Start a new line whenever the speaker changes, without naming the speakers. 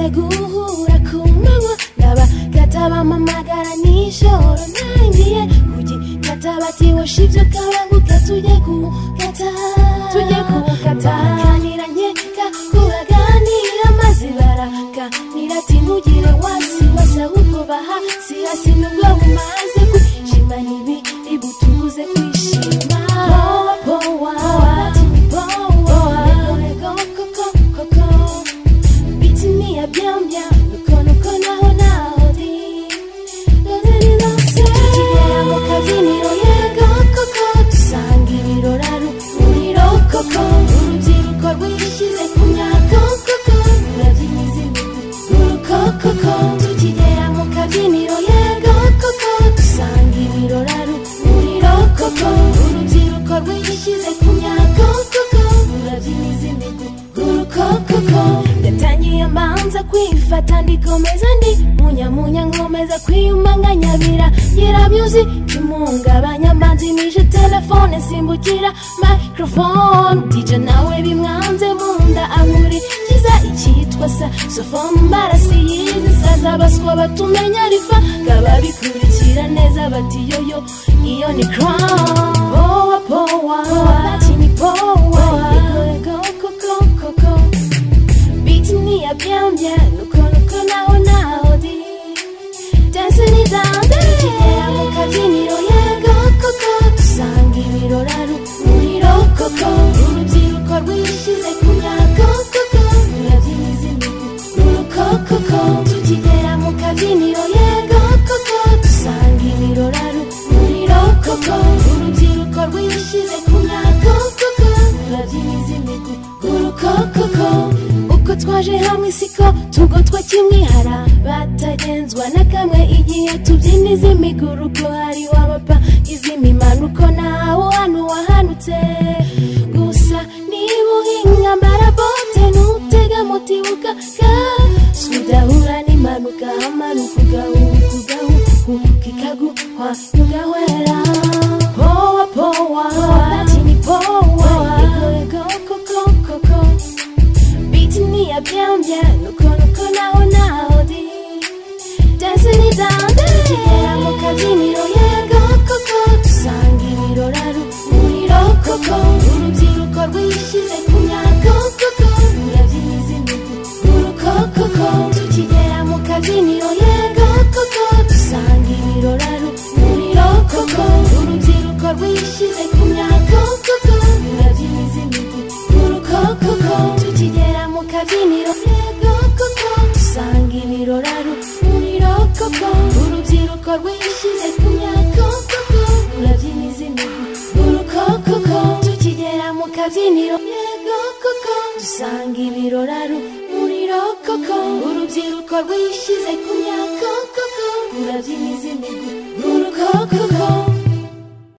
twese guhura ku manywa n'abakatabamamagara nijoro nangiye kugikata bati washibye kabanguka tujye gukata baraganira nkeka kubaganira maze baraganira ati ntugire wasi wasa ahubwo bahasi hasi nubwo bumaze kwishima n'ibiri butubuze kwishima bien bien nuko naho di tukigera mu kabyiniro yego koko dusanga ibiroraro uriro koko urubyiruko rwishyize ku myaka koko rurabyiniza imiguru koko tukigera mu kabyiniro yego koko dusanga ibiroraro uriro koko urubyiruko rwishyize ku myaka koko rurabyiniza imiguru koko ndatangiye mbanza kwifata ndikomeza ndi munya nkomeza kwiyumanganya biragira music kimungabanya mbanzi nije telefone simbukira microphone DJ nawe bimwanze munda ankurikiza icyitwa saxophone mbarasi yize saza baswa batumenya rifa gaba bikurikira neza bati yoyo iyo ni crown powa bati ni powa ego koko Niya bien bien nuko naho di dance ni dance tukigera mu kabyiniro yego koko dusanga ibiroraro uriro koko urubyiruko rwishyize ku myaka koko rurabyiniza imiguru koko tukigera mu kabyiniro yego koko dusanga ibiroraro uriro koko urubyiruko rwishyize ku myaka koko rurabyiniza imiguru koko uko twaje hamwe siko tugotwa kimwe hara batagenzwa na kamwe igihe tubyiniza imiguruko hari wabapa izimimanuko nawo hano wahanutse gusa niba uhinga mbarabote nutega motibuka sudahura n'impanuka amanuka ugahuku kikaguhwa ugahwera powa bati ni powa ego koko Niya bien bien nuko naho di dance ni dance tukigera mu kabyiniro yego koko dusanga ibiroraro uriro koko urubyiruko rwishyize ku myaka koko rurabyiniza imiguru koko tukigera mu kabyiniro yego koko dusanga ibiroraro uriro koko urubyiruko rwishyize ku myaka koko rurabyiniza imiguru koko tukigera mu kabyiniro yego koko dusanga ibiroraro uriro koko urubyiruko rwishyize ku myaka koko rurabyiniza imiguru koko tukigera mu kabyiniro yego koko dusanga ibiroraro uriro koko urubyiruko rwishyize ku myaka koko rurabyiniza imiguru